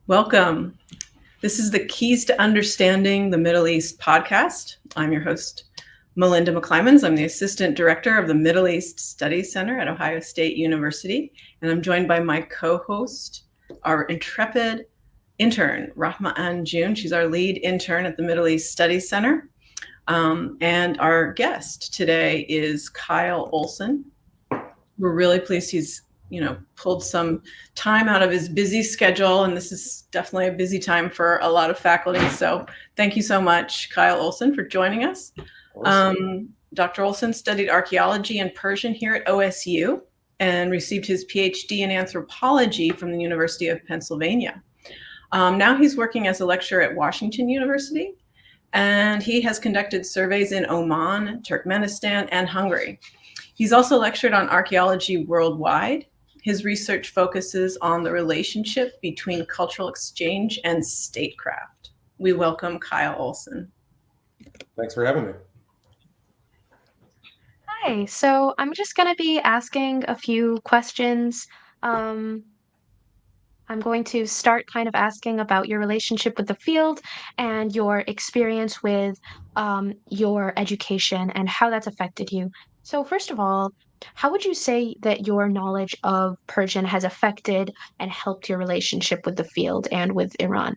Welcome. This is the Keys to Understanding the Middle East podcast. I'm your host, Melinda McClymans. I'm the Assistant Director of the Middle East Studies Center at Ohio State University, and I'm joined by my co-host, our intrepid intern, Rahma Anjun. She's our lead intern at the Middle East Studies Center. And our guest today is Kyle Olson. We're really pleased he's pulled some time out of his busy schedule, and this is definitely a busy time for a lot of faculty. So thank you so much, Kyle Olson, for joining us. Dr. Olson studied archaeology and Persian here at OSU and received his PhD in anthropology from the University of Pennsylvania. Now he's working as a lecturer at Washington University, and he has conducted surveys in Oman, Turkmenistan, and Hungary. He's also lectured on archaeology worldwide. His research focuses on the relationship between cultural exchange and statecraft. We welcome Kyle Olson. Thanks for having me. Hi, so I'm just going to be asking a few questions. I'm going to start kind of asking about your relationship with the field and your experience with your education and how that's affected you. So first of all, how would you say that your knowledge of Persian has affected and helped your relationship with the field and with Iran?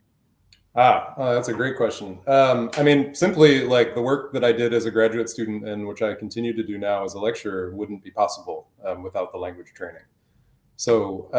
That's a great question. Simply like the work that I did as a graduate student and which I continue to do now as a lecturer wouldn't be possible without the language training. So,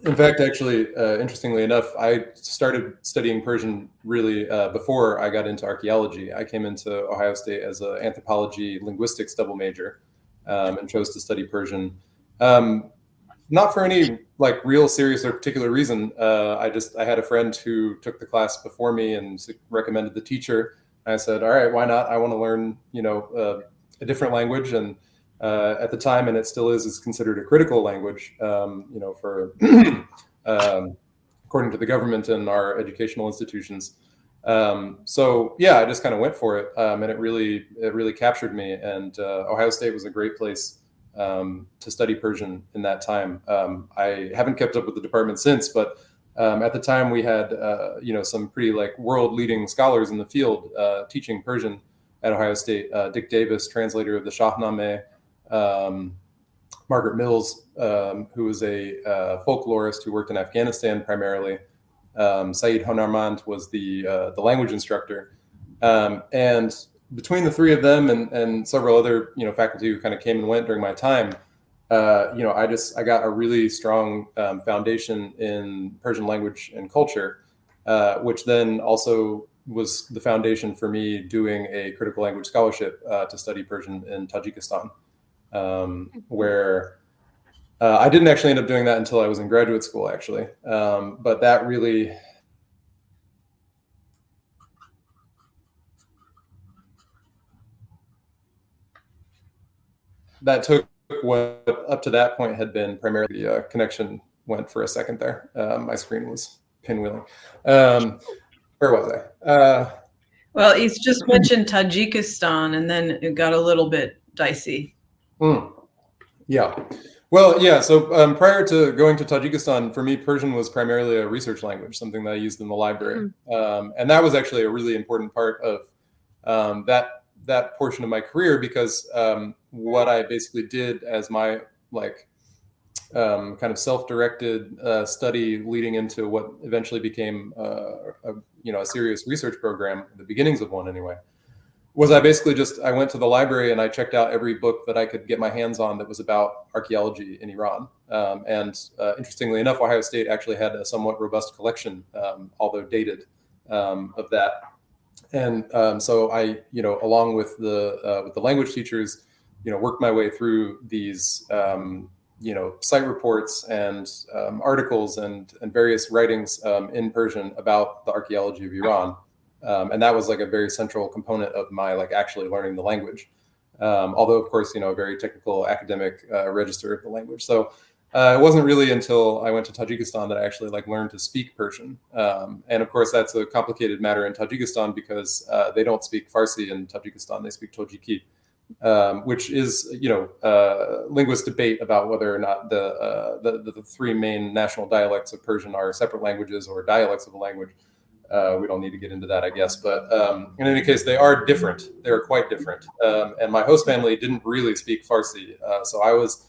in fact, actually, interestingly enough, I started studying Persian really before I got into archaeology. I came into Ohio State as an anthropology linguistics double major and chose to study Persian. Not for any like real serious or particular reason. I had a friend who took the class before me and recommended the teacher. And I said, all right, why not? I want to learn, a different language. And at the time, and it still is considered a critical language, for according to the government and our educational institutions. So yeah, I just kind of went for it, and it really captured me. And Ohio State was a great place to study Persian in that time. I haven't kept up with the department since, but at the time we had some pretty like world-leading scholars in the field teaching Persian at Ohio State. Dick Davis, translator of the Shahnameh. Margaret Mills, who was a folklorist who worked in Afghanistan primarily. Saeed Honarmand was the language instructor, and between the three of them and several other faculty who kind of came and went during my time, I got a really strong foundation in Persian language and culture, which then also was the foundation for me doing a critical language scholarship to study Persian in Tajikistan, where I didn't actually end up doing that until I was in graduate school, actually. But that really took what up to that point had been primarily the connection went for a second there. My screen was pinwheeling. Where was I? Well, he's just mentioned Tajikistan, and then it got a little bit dicey. Yeah. Well, yeah. So prior to going to Tajikistan, for me, Persian was primarily a research language, something that I used in the library. And that was actually a really important part of that portion of my career, because what I basically did as my kind of self-directed study leading into what eventually became a serious research program, the beginnings of one anyway, was I went to the library and I checked out every book that I could get my hands on that was about archaeology in Iran. And interestingly enough, Ohio State actually had a somewhat robust collection, although dated, of that. And so I, along with the language teachers, worked my way through these, site reports and articles and various writings in Persian about the archaeology of Iran. And that was like a very central component of my actually learning the language. Although, of course, a very technical academic register of the language. So it wasn't really until I went to Tajikistan that I actually learned to speak Persian. And of course, that's a complicated matter in Tajikistan because they don't speak Farsi in Tajikistan; they speak Tojiki. which is, linguist debate about whether or not the three main national dialects of Persian are separate languages or dialects of a language. We don't need to get into that, I guess. But in any case, they are different. They're quite different. And my host family didn't really speak Farsi. So I was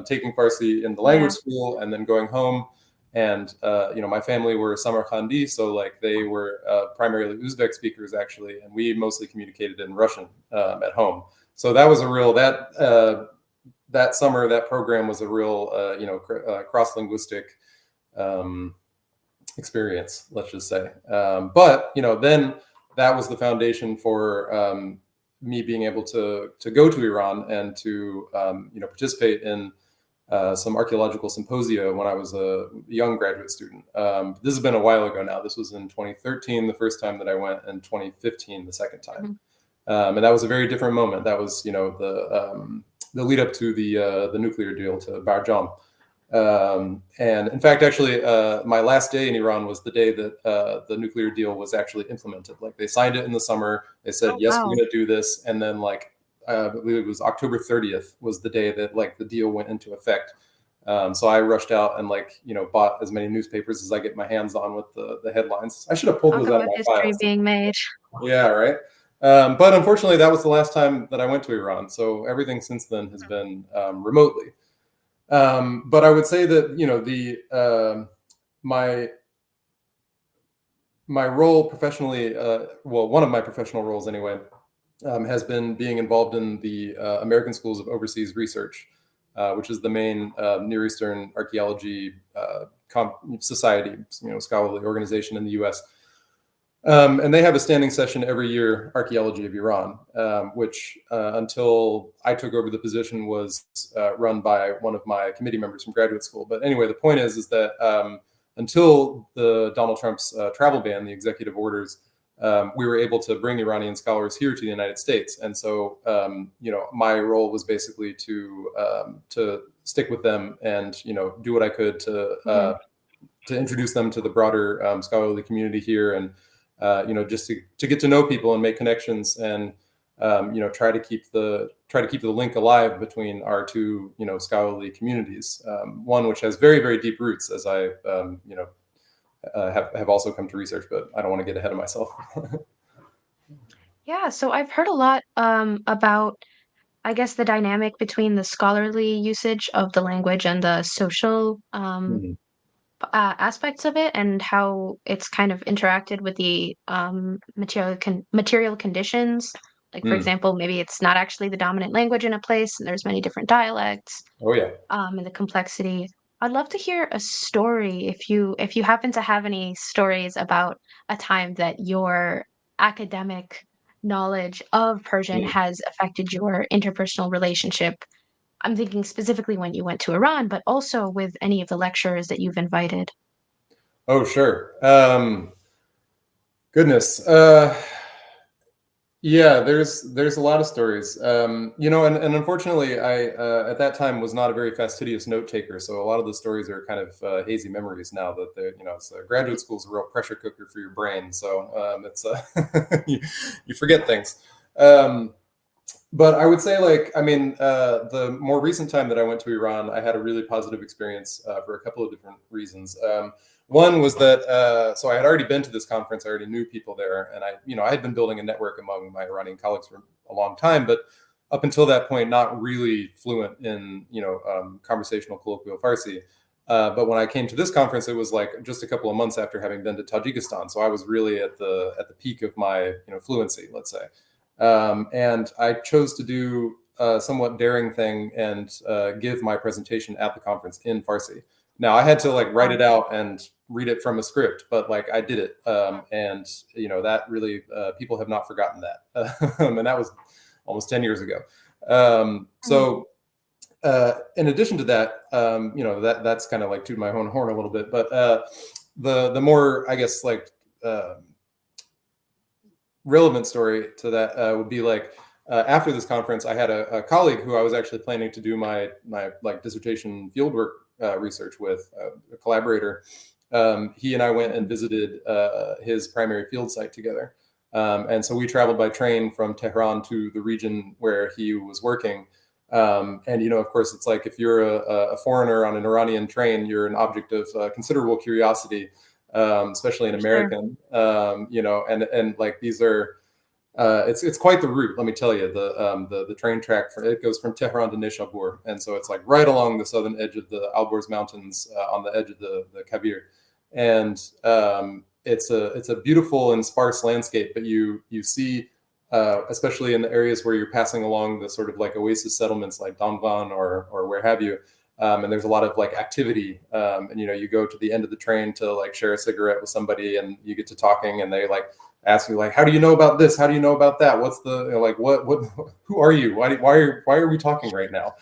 taking Farsi in the language school and then going home. And, my family were Samarkandi. So like they were primarily Uzbek speakers, actually. And we mostly communicated in Russian at home. So that was a real, that summer, that program was a real, cross-linguistic experience, let's just say. But then that was the foundation for me being able to go to Iran and to participate in some archaeological symposia when I was a young graduate student. This has been a while ago now. This was in 2013, the first time that I went, and 2015, the second time. And that was a very different moment. That was the lead up to the nuclear deal to Barjam. And in fact, actually, my last day in Iran was the day that the nuclear deal was actually implemented. Like they signed it in the summer. They said, yes, we're going to do this. And then I believe it was October 30th was the day that the deal went into effect. So I rushed out and bought as many newspapers as I get my hands on with the headlines. I should have pulled those out of my files. History being made. Yeah, right. But unfortunately, that was the last time that I went to Iran. So everything since then has been remotely. But I would say that my role professionally, one of my professional roles anyway, has been being involved in the American Schools of Overseas Research, which is the main Near Eastern archaeology society, scholarly organization in the U.S. And they have a standing session every year, Archaeology of Iran, which until I took over the position was run by one of my committee members from graduate school. But anyway, the point is that until the Donald Trump's travel ban, the executive orders, we were able to bring Iranian scholars here to the United States. And so, my role was basically to stick with them and, do what I could to introduce them to the broader scholarly community here, and just to get to know people and make connections, and try to keep the link alive between our two scholarly communities. One which has very, very deep roots, as I have also come to research, but I don't want to get ahead of myself. Yeah, so I've heard a lot about, I guess, the dynamic between the scholarly usage of the language and the social aspects of it, and how it's kind of interacted with the material conditions. Like, for example, maybe it's not actually the dominant language in a place, and there's many different dialects. Oh yeah. And the complexity. I'd love to hear a story if you happen to have any stories about a time that your academic knowledge of Persian has affected your interpersonal relationship. I'm thinking specifically when you went to Iran, but also with any of the lecturers that you've invited. Oh, sure. Goodness. Yeah, there's a lot of stories. And unfortunately, I at that time was not a very fastidious note taker, so a lot of the stories are kind of hazy memories now that they're, it's graduate school is a real pressure cooker for your brain, so it's you forget things. But I would say, the more recent time that I went to Iran, I had a really positive experience for a couple of different reasons. One was that, so I had already been to this conference. I already knew people there, and I had been building a network among my Iranian colleagues for a long time, but up until that point, not really fluent in, conversational colloquial Farsi. But when I came to this conference, it was just a couple of months after having been to Tajikistan. So I was really at the peak of my, fluency, let's say. And I chose to do a somewhat daring thing and give my presentation at the conference in Farsi. Now I had to write it out and read it from a script, but I did it. And that really, people have not forgotten that. And that was almost 10 years ago. So in addition to that, that's kind of tooting my own horn a little bit, but the more, I guess, relevant story to that would be after this conference, I had a colleague who I was actually planning to do my dissertation fieldwork research with, a collaborator. He and I went and visited his primary field site together. And so we traveled by train from Tehran to the region where he was working. And, you know, of course, it's like if you're a foreigner on an Iranian train, you're an object of considerable curiosity, especially an American, you know, and like these are, it's quite the route, let me tell you. The train track, it goes from Tehran to Nishabur. And so it's like right along the southern edge of the Alborz Mountains, on the edge of the Kabir. And it's a beautiful and sparse landscape, but you see, especially in the areas where you're passing along the sort of like oasis settlements like Damghan or where have you, and there's a lot of like activity, and you know, you go to the end of the train to like share a cigarette with somebody, and you get to talking, and they like ask you like, how do you know about this? How do you know about that? What's the, you know, like what who are you? Why are we talking right now?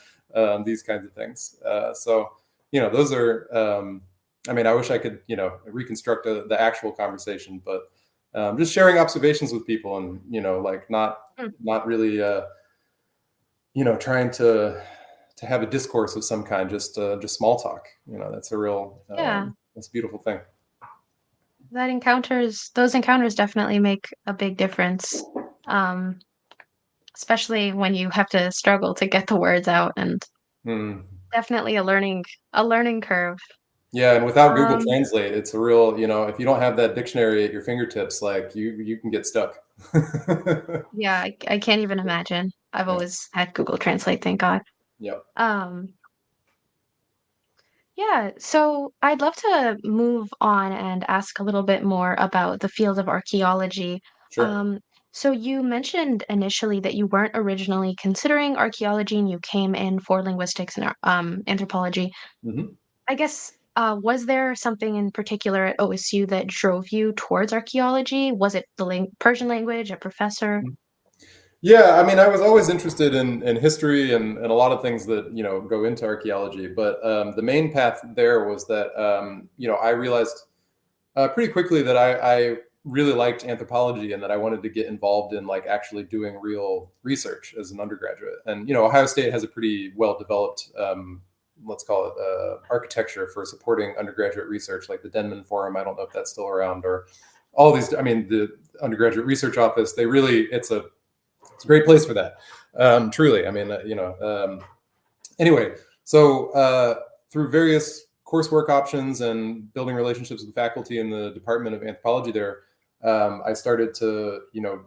These kinds of things. So you know, those are. I mean, I wish I could, you know, reconstruct the actual conversation, but just sharing observations with people, and you know, like not really, you know, trying to have a discourse of some kind, just small talk. You know, that's a real, that's a beautiful thing. Those encounters definitely make a big difference, especially when you have to struggle to get the words out, and definitely a learning curve. Yeah, and without Google Translate, it's a real, you know, if you don't have that dictionary at your fingertips, like you can get stuck. Yeah, I can't even imagine. I've always had Google Translate, thank God. Yeah. Yeah, so I'd love to move on and ask a little bit more about the field of archaeology. Sure. So you mentioned initially that you weren't originally considering archaeology and you came in for linguistics and anthropology. I guess, was there something in particular at OSU that drove you towards archaeology? Was it the Persian language, a professor? Yeah, I mean, I was always interested in history and a lot of things that, you know, go into archaeology. But the main path there was that, you know, I realized pretty quickly that I really liked anthropology and that I wanted to get involved in like actually doing real research as an undergraduate. And, you know, Ohio State has a pretty well-developed, let's call it architecture for supporting undergraduate research, like the Denman Forum. I don't know if that's still around, or all these, I mean, the undergraduate research office, they really, it's a great place for that. Truly, I mean, you know, anyway, so through various coursework options and building relationships with faculty in the Department of Anthropology there, I started to, you know,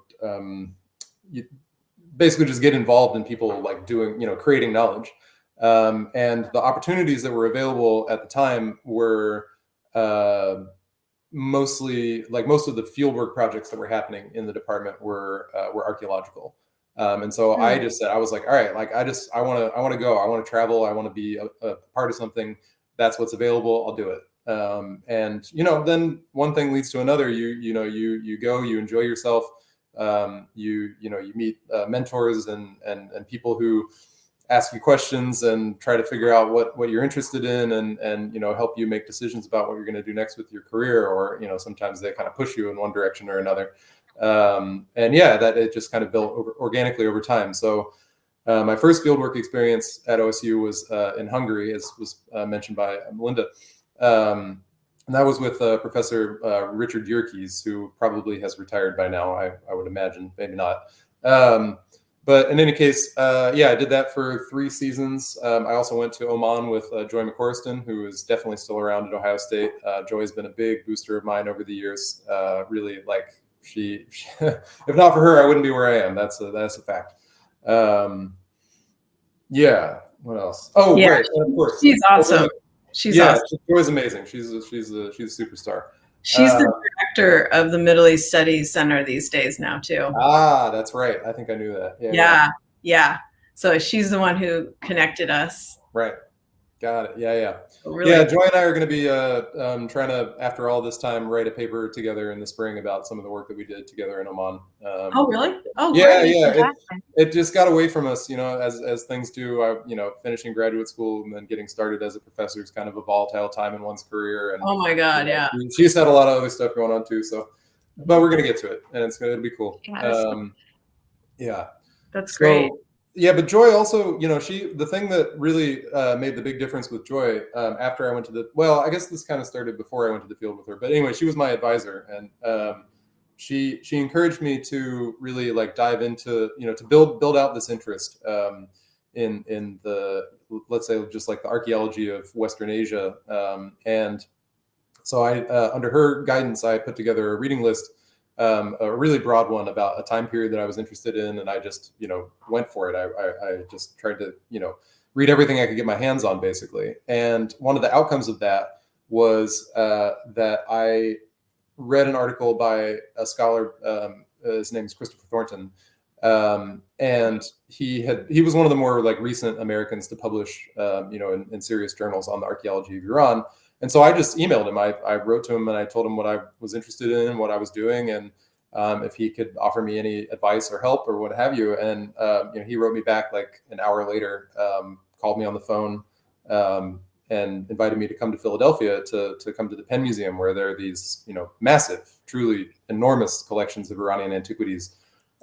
basically just get involved in people like doing, you know, creating knowledge. And the opportunities that were available at the time were mostly, like most of the fieldwork projects that were happening in the department were archaeological. And so I just said, I was like, all right, like I want to go, I want to travel, I want to be a part of something. That's what's available, I'll do it. And you know, then one thing leads to another. You know, you go, you enjoy yourself. You know, you meet mentors and people who ask you questions and try to figure out what you're interested in, and you know, help you make decisions about what you're going to do next with your career. Or you know, sometimes they kind of push you in one direction or another. And yeah, that it just kind of built organically over time. So my first fieldwork experience at OSU was in Hungary, as was mentioned by Melinda. And that was with Professor Richard Yerkes, who probably has retired by now, I would imagine, maybe not. But in any case, yeah, I did that for 3 seasons. I also went to Oman with Joy McCorriston, who is definitely still around at Ohio State. Joy has been a big booster of mine over the years. Really, like she if not for her, I wouldn't be where I am. That's a fact. Yeah. What else? Oh, yeah, right. Of course. She's awesome. She's awesome. Joy's amazing. She's a superstar. She's the director of the Middle East Studies Center these days now too. Ah, that's right. I think I knew that. Yeah. So she's the one who connected us. Right. Got it. Yeah. Really? Yeah, Joy and I are going to be trying to, after all this time, write a paper together in the spring about some of the work that we did together in Oman. Oh, really? Oh, yeah, great. Yeah. It just got away from us, you know, as things do. You know, finishing graduate school and then getting started as a professor is kind of a volatile time in one's career. And oh my God, you know, yeah. She's had a lot of other stuff going on too. So, but we're going to get to it, and it'll be cool. Yeah. That's great. Yeah, but Joy also, you know, the thing that really made the big difference with Joy after I went to I guess this kind of started before I went to the field with her. But anyway, she was my advisor. And she encouraged me to really like dive into, to build out this interest in the, let's say, just like the archaeology of Western Asia. And so under her guidance, I put together a reading list, a really broad one about a time period that I was interested in, and I just, went for it. I just tried to, read everything I could get my hands on, basically. And one of the outcomes of that was that I read an article by a scholar. His name is Christopher Thornton, and he was one of the more like recent Americans to publish, in serious journals on the archaeology of Iran. And so I just emailed him. I wrote to him and I told him what I was interested in, what I was doing, and if he could offer me any advice or help or what have you. And he wrote me back like an hour later, called me on the phone, and invited me to come to Philadelphia to come to the Penn Museum, where there are these, massive, truly enormous collections of Iranian antiquities.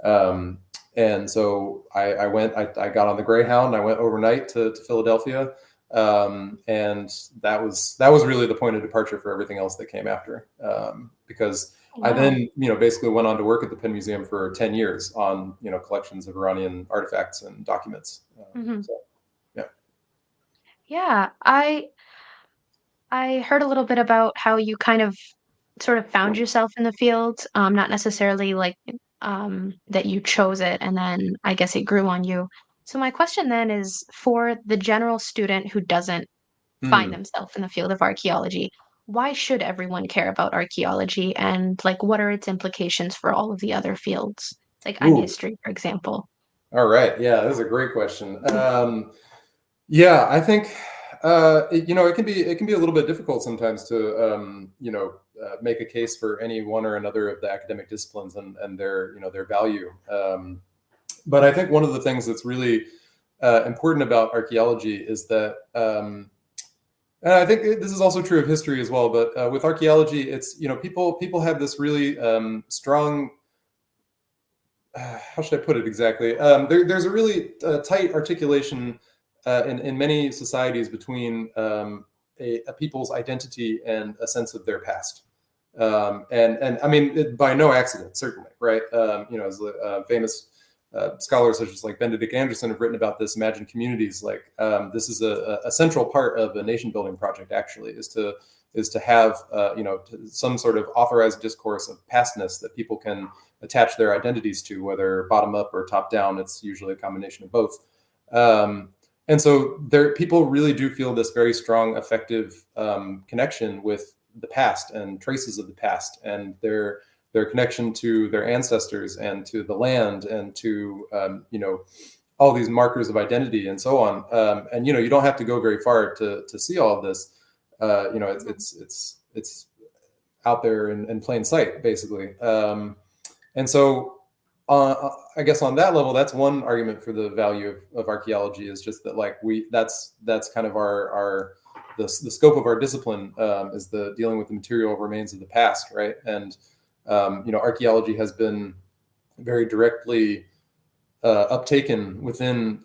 And so I went. I got on the Greyhound. I went overnight to Philadelphia. And that was really the point of departure for everything else that came after, because I then, basically went on to work at the Penn Museum for 10 years on, collections of Iranian artifacts and documents. So, yeah. Yeah, I heard a little bit about how you kind of sort of found yourself in the field, not necessarily like that you chose it and then I guess it grew on you. So my question then is for the general student who doesn't find Hmm. themselves in the field of archaeology, why should everyone care about archaeology and like what are its implications for all of the other fields, like on Ooh. history, for example? All right. Yeah, that's a great question. Yeah, I think it can be a little bit difficult sometimes to make a case for any one or another of the academic disciplines and their value. But I think one of the things that's really important about archaeology is that, and I think this is also true of history as well. But with archaeology, it's people have this really strong. How should I put it exactly? There's a really tight articulation in many societies between a people's identity and a sense of their past. And I mean, by no accident, certainly, right? As famous scholars such as like Benedict Anderson have written about this, imagined communities, like this is a central part of a nation building project, actually, is to have some sort of authorized discourse of pastness that people can attach their identities to, whether bottom up or top down. It's usually a combination of both. And so people really do feel this very strong, affective connection with the past and traces of the past, and their connection to their ancestors and to the land and to all these markers of identity and so on. And you don't have to go very far to see all of this. It's out there in plain sight, basically. And so I guess on that level, that's one argument for the value of archaeology, is just that like that's kind of the scope of our discipline, is the dealing with the material remains of the past, right? And archaeology has been very directly uptaken within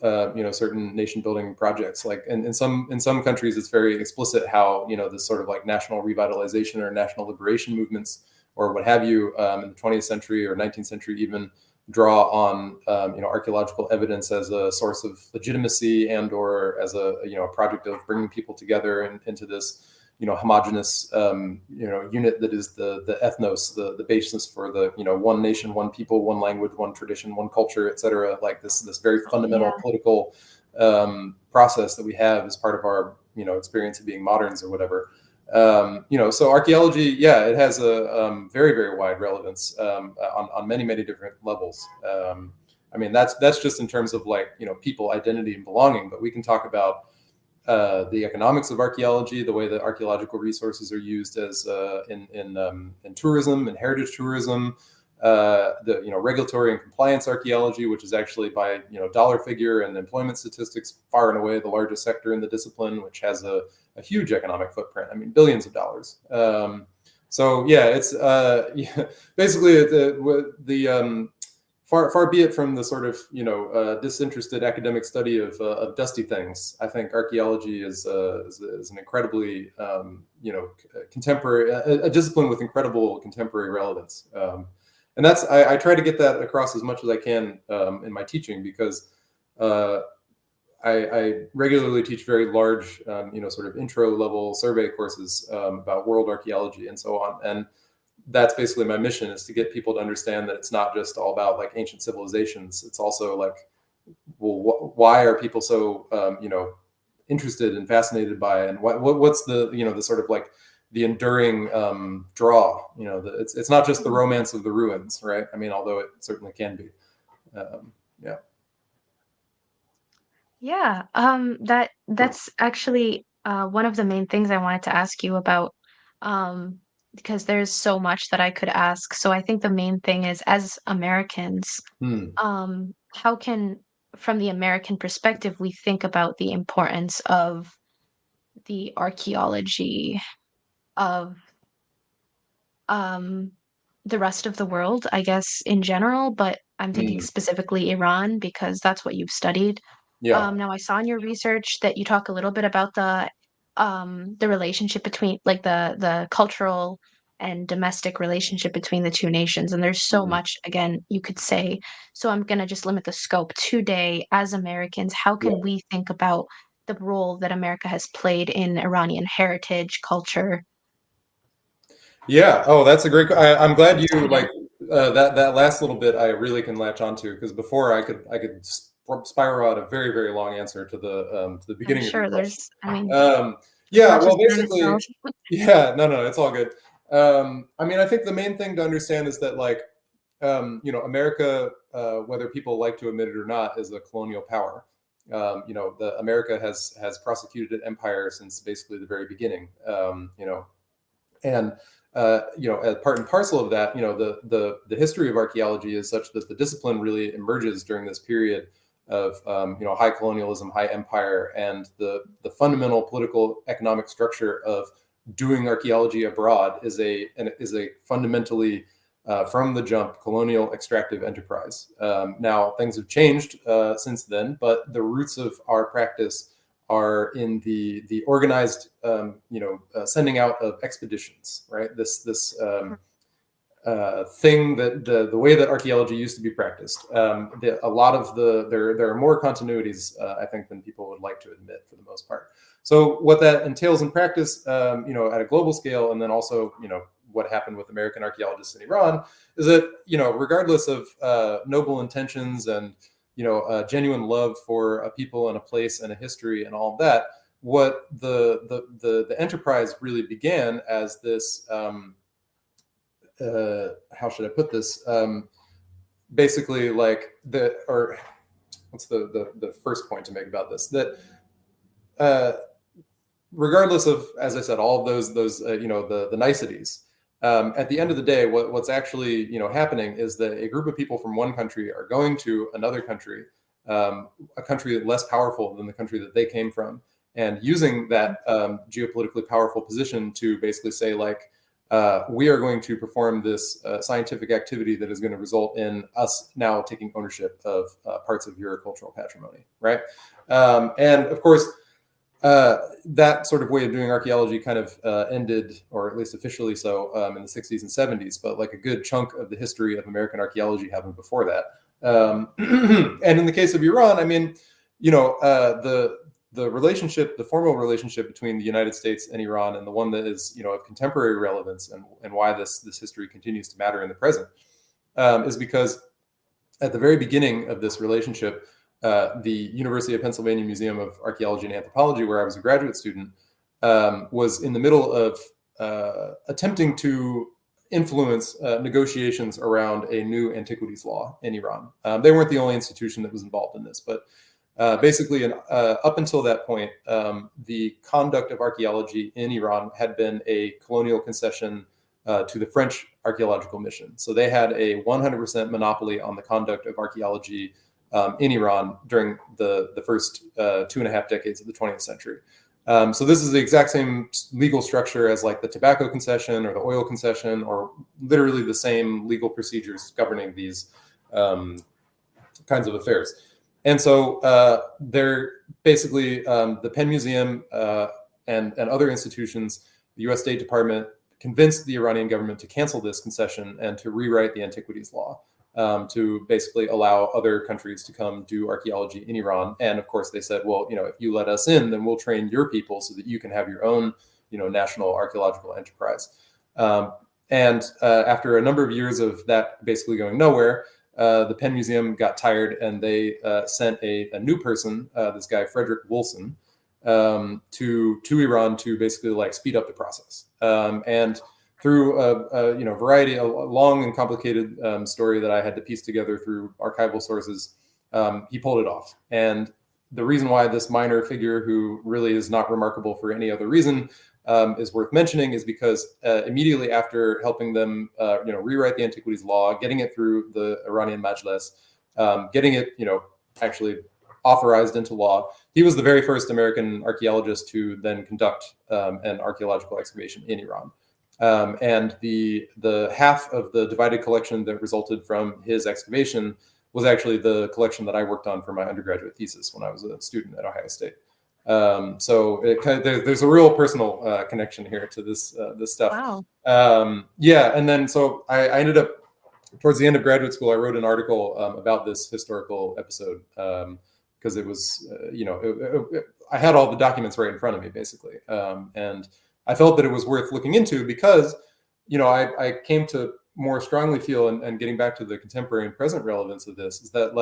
certain nation building projects. Like in some countries, it's very explicit how this sort of like national revitalization or national liberation movements or what have you in the 20th century or 19th century even draw on archaeological evidence as a source of legitimacy and or as a project of bringing people together into this homogenous unit that is the ethnos, the basis for the one nation, one people, one language, one tradition, one culture, etc. Like this very fundamental political process that we have as part of our experience of being moderns or whatever. So archaeology, it has a very, very wide relevance on many different levels. I mean, that's just in terms of like people, identity, and belonging. But we can talk about the economics of archaeology, the way that archaeological resources are used as in tourism and heritage tourism, the regulatory and compliance archaeology, which is actually by dollar figure and employment statistics far and away the largest sector in the discipline, which has a huge economic footprint. I mean, billions of dollars. So it's basically the far be it from the sort of disinterested academic study of dusty things. I think archaeology is an incredibly contemporary, a discipline with incredible contemporary relevance. And that's, I try to get that across as much as I can in my teaching, because I regularly teach very large, sort of intro level survey courses about world archaeology and so on. And that's basically my mission, is to get people to understand that it's not just all about like ancient civilizations. It's also like, well, why are people so, interested and fascinated by it? And what's the, the sort of like the enduring draw, it's not just the romance of the ruins, right? I mean, although it certainly can be. Yeah. Yeah, that's actually one of the main things I wanted to ask you about, because there's so much that I could ask. So I think the main thing is, as Americans, Hmm. how can, from the American perspective, we think about the importance of the archaeology of um, the rest of the world, I guess, in general, but I'm thinking Hmm. specifically Iran because that's what you've studied. Yeah. Now I saw in your research that you talk a little bit about the relationship between, like, the cultural and domestic relationship between the two nations, and there's so Mhm. much, again, you could say. So I'm gonna just limit the scope today. As Americans, how Yeah. can we think about the role that America has played in Iranian heritage, culture, Yeah. Oh, that's a great. I'm glad you yeah. like that last little bit. I really can latch onto, because before I could spiral out a very very long answer to the I'm beginning of your sure question. there's, I mean, as Yeah. much as Well, time basically, itself. yeah. No, it's all good. I mean, I think the main thing to understand is that like, America, whether people like to admit it or not, is a colonial power. The America has prosecuted empire since basically the very beginning. And as part and parcel of that, the history of archaeology is such that the discipline really emerges during this period of high colonialism, high empire, and the fundamental political economic structure of doing archaeology abroad is a fundamentally from the jump colonial extractive enterprise. Now things have changed since then, but the roots of our practice are in the organized, sending out of expeditions, right? This thing that the way that archaeology used to be practiced. A lot of there are more continuities, I think, than people would like to admit for the most part. So what that entails in practice, at a global scale, and then also, what happened with American archaeologists in Iran, is that, regardless of noble intentions and genuine love for a people and a place and a history and all of that, what the enterprise really began as this. How should I put this? Basically, like what's the first point to make about this? That regardless of, as I said, all of those the niceties. At the end of the day, what's actually happening is that a group of people from one country are going to another country, a country less powerful than the country that they came from, and using that geopolitically powerful position to basically say, like, we are going to perform this scientific activity that is going to result in us now taking ownership of parts of your cultural patrimony, right? And of course, that sort of way of doing archaeology kind of ended, or at least officially so, in the 60s and 70s. But like a good chunk of the history of American archaeology happened before that. And in the case of Iran, I mean, the relationship, the formal relationship between the United States and Iran, and the one that is of contemporary relevance, and why this history continues to matter in the present, is because at the very beginning of this relationship, the University of Pennsylvania Museum of Archaeology and Anthropology, where I was a graduate student, was in the middle of attempting to influence negotiations around a new antiquities law in Iran. They weren't the only institution that was involved in this, but basically, up until that point, the conduct of archaeology in Iran had been a colonial concession to the French archaeological mission. So they had a 100% monopoly on the conduct of archaeology in Iran during the first 2.5 decades of the 20th century. So this is the exact same legal structure as like the tobacco concession or the oil concession, or literally the same legal procedures governing these kinds of affairs. And so they're basically the Penn Museum and other institutions, the U.S. State Department, convinced the Iranian government to cancel this concession and to rewrite the antiquities law to basically allow other countries to come do archaeology in Iran. And of course, they said, well, if you let us in, then we'll train your people so that you can have your own, national archaeological enterprise. And after a number of years of that basically going nowhere, the Penn Museum got tired and they sent a new person, this guy, Frederick Wolson, to Iran to basically like speed up the process. And through a variety, a long and complicated story that I had to piece together through archival sources, he pulled it off. And the reason why this minor figure, who really is not remarkable for any other reason, is worth mentioning is because immediately after helping them, rewrite the antiquities law, getting it through the Iranian Majlis, getting it, actually authorized into law, he was the very first American archaeologist to then conduct an archaeological excavation in Iran. And the half of the divided collection that resulted from his excavation was actually the collection that I worked on for my undergraduate thesis when I was a student at Ohio State. So there's a real personal connection here to this stuff. Wow. Yeah, and then so I ended up towards the end of graduate school, I wrote an article about this historical episode because it was, I had all the documents right in front of me, basically, and I felt that it was worth looking into because, I came to more strongly feel, and getting back to the contemporary and present relevance of this, is that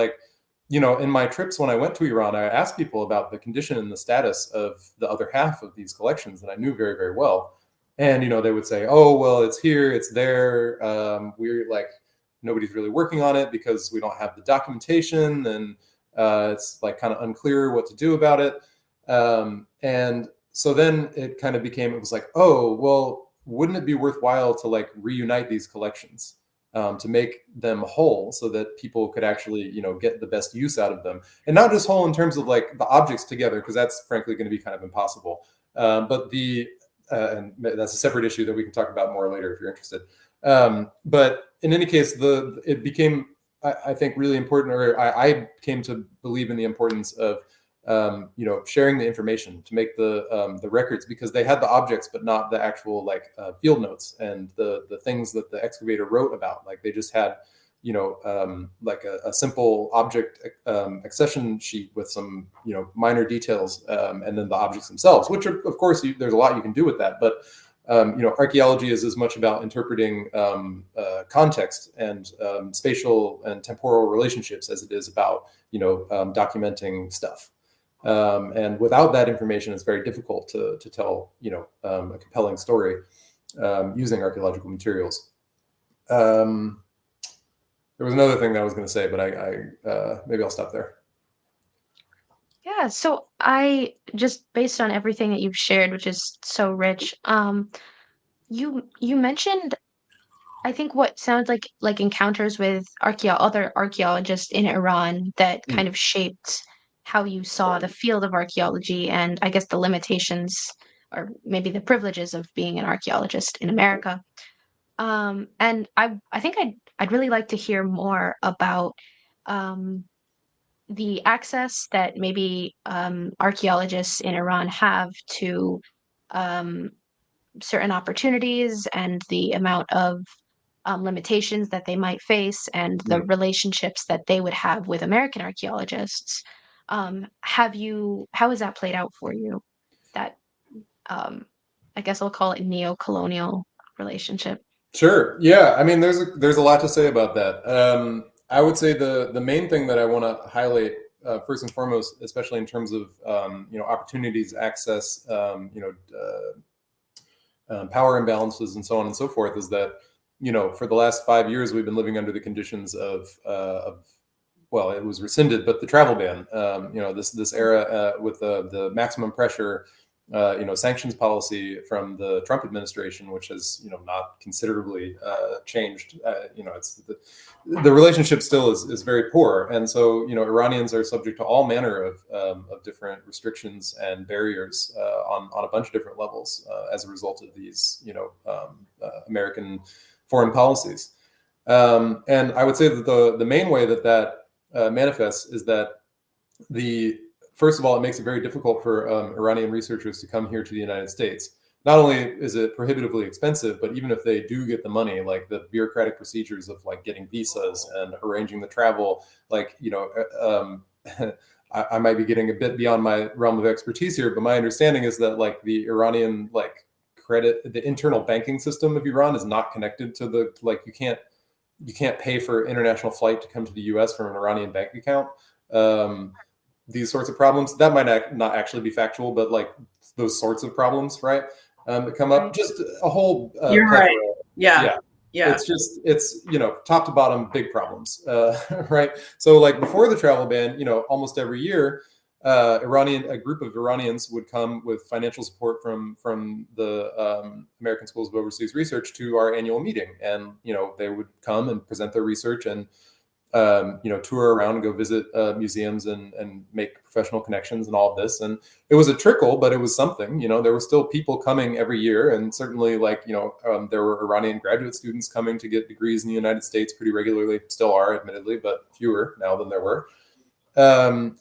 in my trips when I went to Iran, I asked people about the condition and the status of the other half of these collections that I knew very, very well. And, they would say, oh, well, it's here, it's there. We're nobody's really working on it because we don't have the documentation, and it's kind of unclear what to do about it. And so then it kind of became, it was like, oh, well, wouldn't it be worthwhile to reunite these collections to make them whole so that people could actually, get the best use out of them, and not just whole in terms of the objects together, because that's frankly going to be kind of impossible. But and that's a separate issue that we can talk about more later if you're interested. But in any case, it became, I think, really important, or I came to believe in the importance of sharing the information to make the records, because they had the objects but not the actual field notes and the things that the excavator wrote about. They just had a simple object accession sheet with some minor details, and then the objects themselves, which are, of course, there's a lot you can do with that, but archaeology is as much about interpreting context and spatial and temporal relationships as it is about documenting stuff. And without that information, it's very difficult to tell a compelling story using archaeological materials. There was another thing that I was going to say, but I maybe I'll stop there. Yeah, so I just, based on everything that you've shared, which is so rich, you mentioned, I think, what sounds like encounters with other archaeologists in Iran that kind of shaped how you saw the field of archaeology, and I guess the limitations, or maybe the privileges, of being an archaeologist in America. And I think I'd really like to hear more about the access that maybe archaeologists in Iran have to certain opportunities, and the amount of limitations that they might face, and the relationships that they would have with American archaeologists. How has that played out for you? That I guess I'll call it neo-colonial relationship. Sure. Yeah. I mean, there's a lot to say about that. I would say the main thing that I want to highlight first and foremost, especially in terms of opportunities, access, power imbalances, and so on and so forth, is that for the last 5 years we've been living under the conditions of well, it was rescinded, but the travel ban. This era with the maximum pressure. Sanctions policy from the Trump administration, which has, not considerably changed. It's the relationship still is very poor, and so Iranians are subject to all manner of different restrictions and barriers on a bunch of different levels as a result of these American foreign policies. And I would say that the main way that manifests is that first of all, it makes it very difficult for Iranian researchers to come here to the United States. not only is it prohibitively expensive, but even if they do get the money, like the bureaucratic procedures of like getting visas and arranging the travel, like, I might be getting a bit beyond my realm of expertise here, but my understanding is that like the Iranian like the internal banking system of Iran is not connected to the, like, you can't pay for international flight to come to the US from an Iranian bank account. These sorts of problems that might not actually be factual, but like those sorts of problems, right? That come up, just a whole You're plethora. right. Yeah. It's top to bottom big problems, right? So like before the travel ban, almost every year, a group of Iranians would come with financial support from the American Schools of Overseas Research to our annual meeting, and they would come and present their research and tour around and go visit museums and make professional connections and all of this. And it was a trickle, but it was something. There were still people coming every year, and certainly there were Iranian graduate students coming to get degrees in the United States pretty regularly. Still are, admittedly, but fewer now than there were. And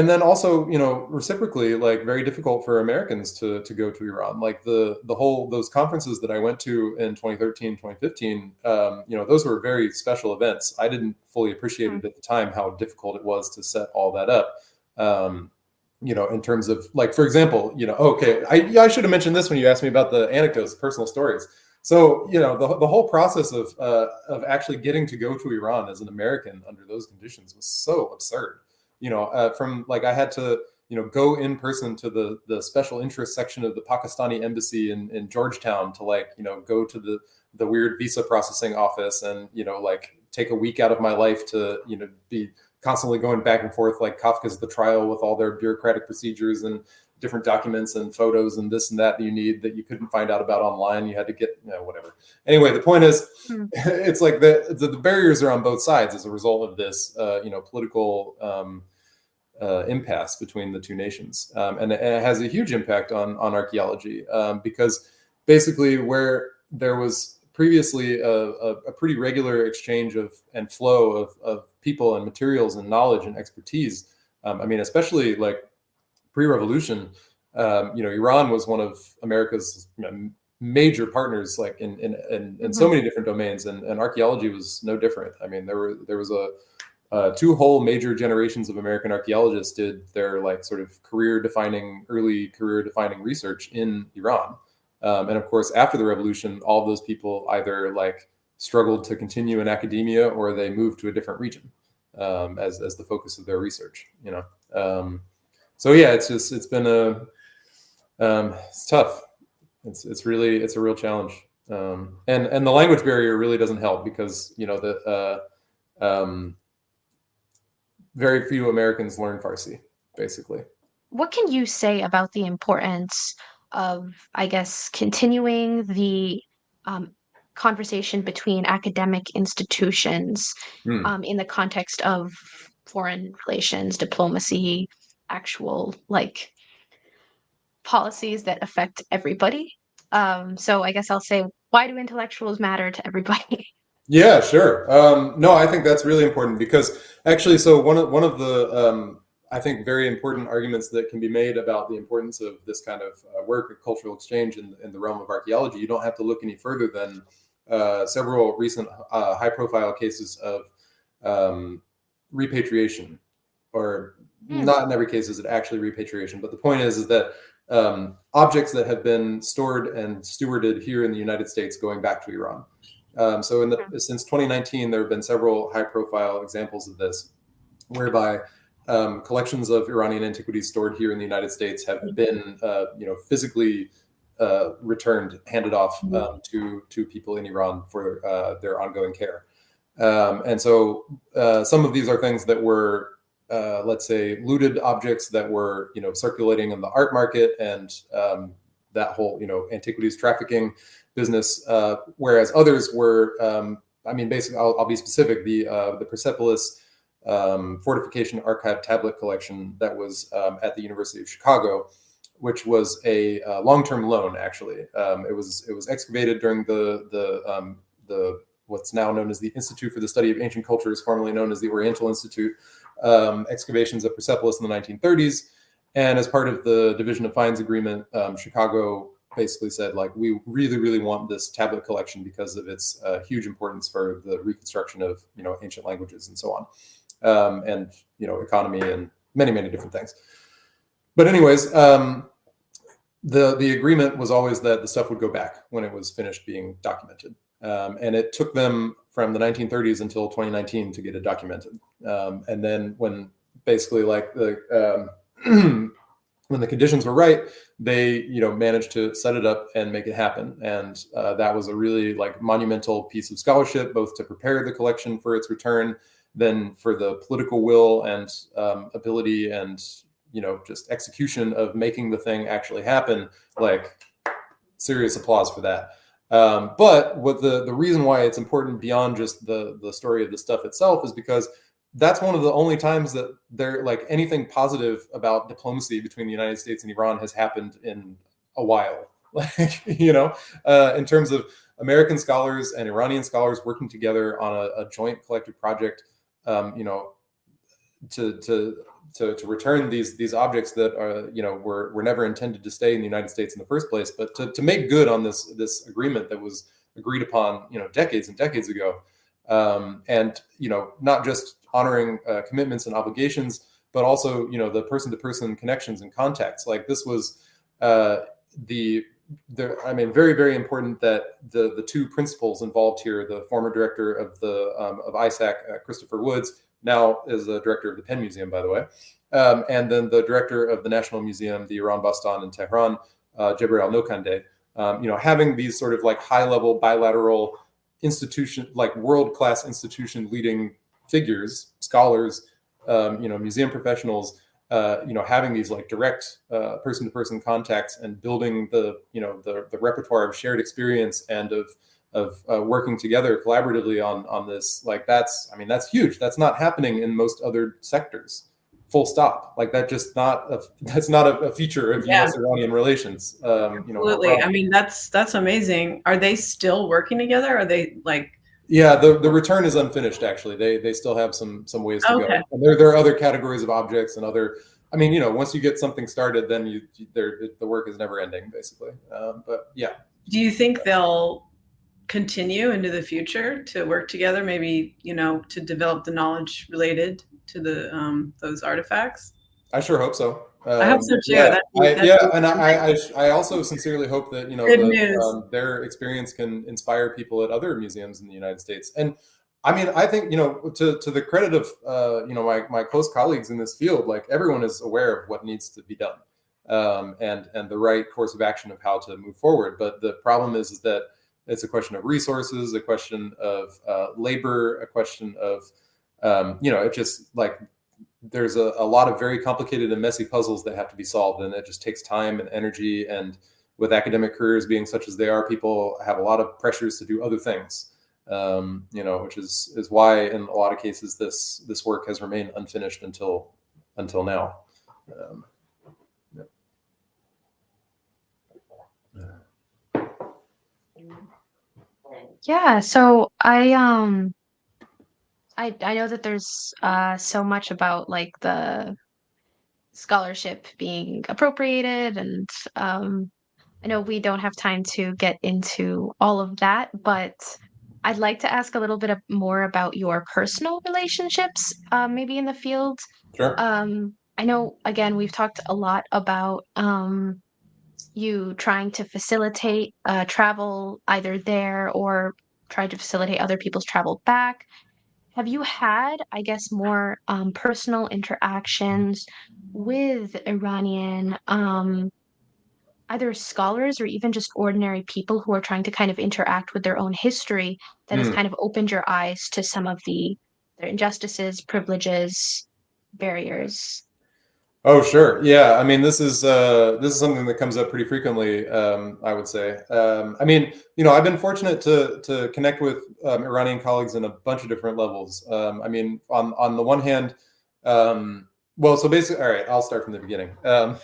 then also, reciprocally, like very difficult for Americans to go to Iran. Like those conferences that I went to in 2013, 2015, those were very special events. I didn't fully appreciate it at the time, how difficult it was to set all that up. In terms of like, for example, okay, I should have mentioned this when you asked me about the anecdotes, personal stories. So, the whole process of actually getting to go to Iran as an American under those conditions was so absurd. From like, I had to, go in person to the special interest section of the Pakistani embassy in Georgetown to like, go to the weird visa processing office and, like take a week out of my life to, be constantly going back and forth like Kafka's The Trial with all their bureaucratic procedures and different documents and photos and this and that you need that you couldn't find out about online. You had to get, whatever. Anyway, the point is, it's like the barriers are on both sides as a result of this, political impasse between the two nations. And it has a huge impact on archaeology because basically where there was previously a pretty regular exchange and flow of people and materials and knowledge and expertise. Especially like pre-revolution, Iran was one of America's major partners, like in so many different domains, and archaeology was no different. There was two whole major generations of American archaeologists did their like sort of early career defining research in Iran. And of course, after the revolution, all of those people either like struggled to continue in academia or they moved to a different region as the focus of their research. So yeah, it's been it's tough. It's a real challenge. And the language barrier really doesn't help because very few Americans learn Farsi, basically. What can you say about the importance of, I guess, continuing the conversation between academic institutions in the context of foreign relations, diplomacy, actual like policies that affect everybody? So I guess I'll say, why do intellectuals matter to everybody? Yeah, sure. No, I think that's really important because actually, so one of the I think very important arguments that can be made about the importance of this kind of work of cultural exchange in the realm of archaeology, you don't have to look any further than several recent high-profile cases of repatriation, or not in every case is it actually repatriation, but the point is that objects that have been stored and stewarded here in the United States going back to Iran. So since 2019, there have been several high-profile examples of this, whereby collections of Iranian antiquities stored here in the United States have been, physically handed off to people in Iran for their ongoing care. And so some of these are things that were, let's say, looted objects that were, circulating in the art market and that whole, antiquities trafficking business, whereas others were, basically, I'll be specific, the Persepolis fortification archive tablet collection that was at the University of Chicago, which was a long-term loan. Actually, it was excavated during the what's now known as the Institute for the Study of Ancient Cultures, formerly known as the Oriental Institute, excavations of Persepolis in the 1930s. And as part of the division of fines agreement, Chicago basically said, like, we really, really want this tablet collection because of its huge importance for the reconstruction of, ancient languages and so on, and, economy and many, many different things. But anyways, the agreement was always that the stuff would go back when it was finished being documented. And it took them from the 1930s until 2019 to get it documented. And then when basically like the when the conditions were right, they managed to set it up and make it happen. And that was a really like monumental piece of scholarship, both to prepare the collection for its return, then for the political will and ability and just execution of making the thing actually happen. Like, serious applause for that. But what the reason why it's important beyond just the story of the stuff itself is because that's one of the only times that there like anything positive about diplomacy between the United States and Iran has happened in a while. Like, in terms of American scholars and Iranian scholars working together on a joint collective project, to return these objects that are were never intended to stay in the United States in the first place, but to make good on this agreement that was agreed upon decades and decades ago, and not just honoring commitments and obligations, but also the person-to-person connections and contacts. Like, this was very, very important that the two principals involved here, the former director of ISAC, Christopher Woods, now is the director of the Penn Museum, by the way, and then the director of the National Museum, the Iran Bastan in Tehran, Jebir al-Nokande, having these sort of like high-level bilateral institution, like world-class institution leading figures, scholars, museum professionals, having these like direct person-to-person contacts and building the repertoire of shared experience and of working together collaboratively on this, like that's huge. That's not happening in most other sectors. Full stop. Like, that's not a feature of U.S.-Iranian relations. Absolutely. I mean, that's amazing. Are they still working together? Are they like? Yeah, the return is unfinished. Actually, they still have some ways to go. And there are other categories of objects and other. I mean, once you get something started, then the work is never ending, basically. But yeah. Do you think they'll continue into the future to work together? Maybe to develop the knowledge related to those artifacts? I sure hope so. I hope so too. I also sincerely hope that their experience can inspire people at other museums in the United States. And I mean, I think to the credit of my close colleagues in this field, like, everyone is aware of what needs to be done, and the right course of action of how to move forward. But the problem is that it's a question of resources, a question of labor, a question of it just like there's a lot of very complicated and messy puzzles that have to be solved, and it just takes time and energy. And with academic careers being such as they are, people have a lot of pressures to do other things, which is why in a lot of cases this work has remained unfinished until now. Yeah, so I know that there's so much about like the scholarship being appropriated, and I know we don't have time to get into all of that, but I'd like to ask a little bit more about your personal relationships, maybe in the field. Sure. I know, again, we've talked a lot about you trying to facilitate travel either there or try to facilitate other people's travel back. Have you had, I guess, more personal interactions with Iranian either scholars or even just ordinary people who are trying to kind of interact with their own history that has kind of opened your eyes to some of their injustices, privileges, barriers? Oh, sure. Yeah. I mean, this is something that comes up pretty frequently, I would say. I mean, I've been fortunate to connect with Iranian colleagues in a bunch of different levels. I mean, on the one hand, so basically, all right, I'll start from the beginning. When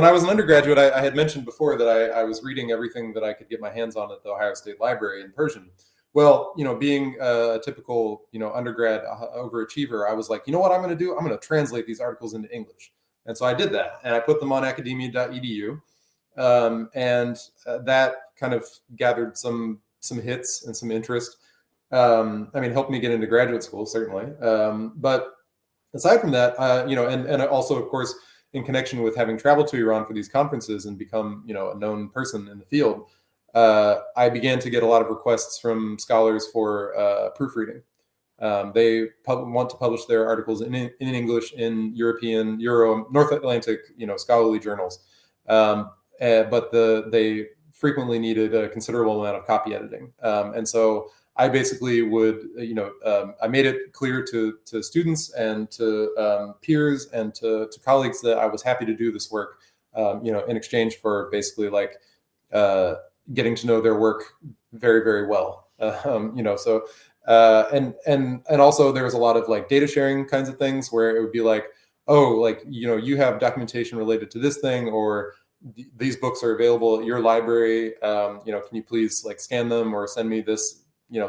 I was an undergraduate, I had mentioned before that I was reading everything that I could get my hands on at the Ohio State Library in Persian. Well, being a typical, undergrad overachiever, I was like, you know what I'm going to do? I'm going to translate these articles into English. And so I did that, and I put them on academia.edu. And that kind of gathered some hits and some interest. Helped me get into graduate school, certainly. But aside from that, and also, of course, in connection with having traveled to Iran for these conferences and become, a known person in the field, I began to get a lot of requests from scholars for proofreading. They want to publish their articles in English in European, North Atlantic, scholarly journals, but they frequently needed a considerable amount of copy editing, and so I basically would, I made it clear to students and to peers and to colleagues that I was happy to do this work, in exchange for basically like getting to know their work very, very well. So and also there was a lot of like data sharing kinds of things where it would be like, oh, like, you have documentation related to this thing, or these books are available at your library. Can you please like scan them or send me this,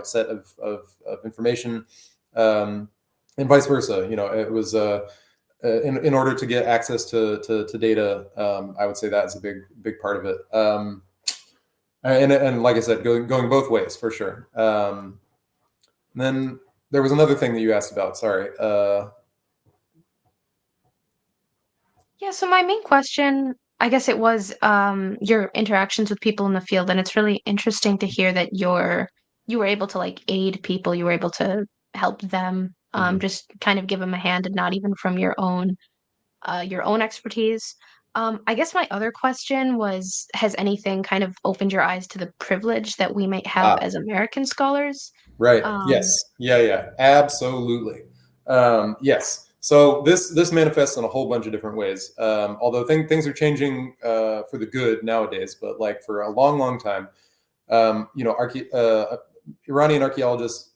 set of information, and vice versa. It was in order to get access to data. I would say that's a big part of it. And like I said, going both ways for sure. Then there was another thing that you asked about. Sorry. Yeah, so my main question, I guess it was your interactions with people in the field, and it's really interesting to hear that you were able to like aid people, you were able to help them, just kind of give them a hand, and not even from your own expertise. I guess my other question was, has anything kind of opened your eyes to the privilege that we might have as American scholars? Right. Um, Yes. Yeah. Absolutely. Yes. So this manifests in a whole bunch of different ways. Although things are changing for the good nowadays, but like for a long, long time, Iranian archaeologists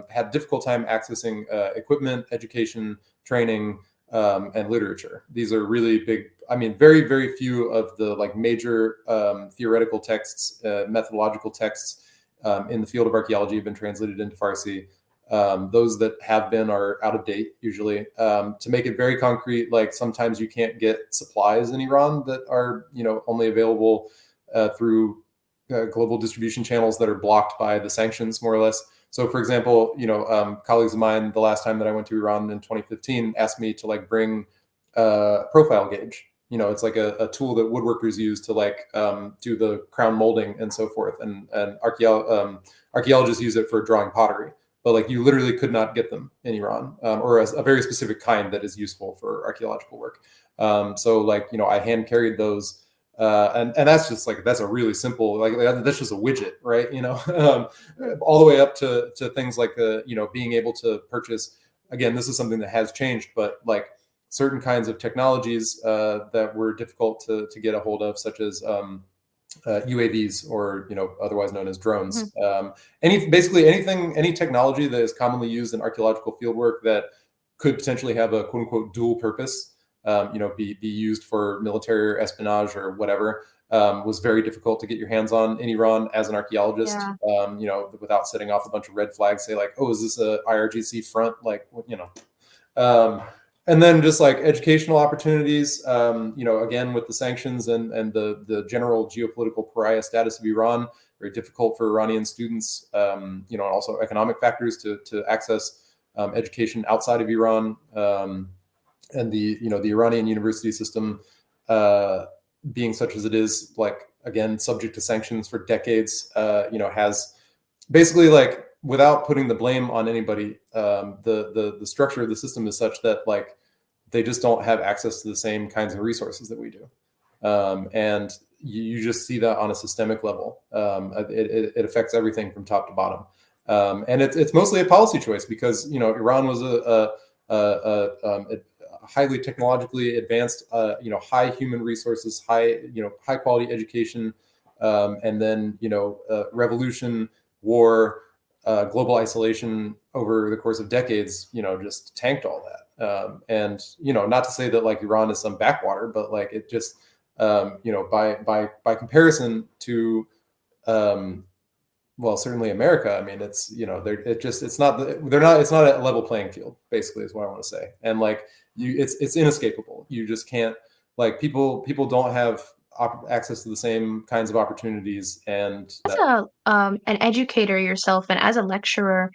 had a difficult time accessing equipment, education, training, and literature. These are really big. Very, very few of the like major theoretical texts, methodological texts in the field of archaeology have been translated into Farsi. Those that have been are out of date usually. To make it very concrete, like sometimes you can't get supplies in Iran that are only available through global distribution channels that are blocked by the sanctions, more or less. So, for example, colleagues of mine, the last time that I went to Iran in 2015, asked me to like bring a profile gauge. It's like a tool that woodworkers use to like do the crown molding and so forth. And archaeologists use it for drawing pottery. But like you literally could not get them in Iran, or a very specific kind that is useful for archaeological work. So like, I hand carried those. And that's just like, that's a really simple, like that's just a widget, right? All the way up to things like, being able to purchase, again, this is something that has changed, but like certain kinds of technologies that were difficult to get a hold of, such as UAVs, or otherwise known as drones. Basically any technology that is commonly used in archaeological fieldwork that could potentially have a quote unquote dual purpose, be used for military or espionage or whatever, was very difficult to get your hands on in Iran as an archaeologist. Yeah. Without setting off a bunch of red flags, say like, oh, is this a IRGC front? Like, and then just like educational opportunities, again, with the sanctions and the general geopolitical pariah status of Iran, very difficult for Iranian students, and also economic factors to access education outside of Iran. And the Iranian university system, being such as it is, like, again, subject to sanctions for decades, has basically, like, without putting the blame on anybody, the structure of the system is such that like they just don't have access to the same kinds of resources that we do, and you just see that on a systemic level. It affects everything from top to bottom, and it's mostly a policy choice because Iran was a highly technologically advanced, high human resources, high quality education, and then revolution, war, global isolation over the course of decades, just tanked all that. And not to say that like Iran is some backwater, but like it just, by comparison to well, certainly America. I mean, it's, it's not it's not a level playing field, basically, is what I want to say. And like it's inescapable. You just can't, like, people don't have access to the same kinds of opportunities, and As that. an educator yourself and as a lecturer,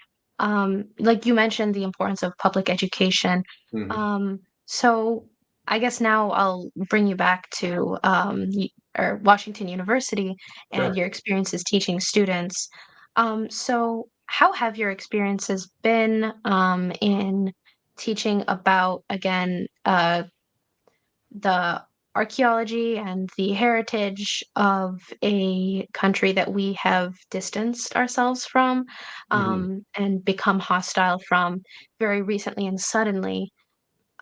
like you mentioned the importance of public education. Mhm. So I guess now I'll bring you back to or Washington University and Sure. your experiences teaching students. So how have your experiences been in teaching about, again, the archaeology and the heritage of a country that we have distanced ourselves from, Mhm. and become hostile from very recently and suddenly.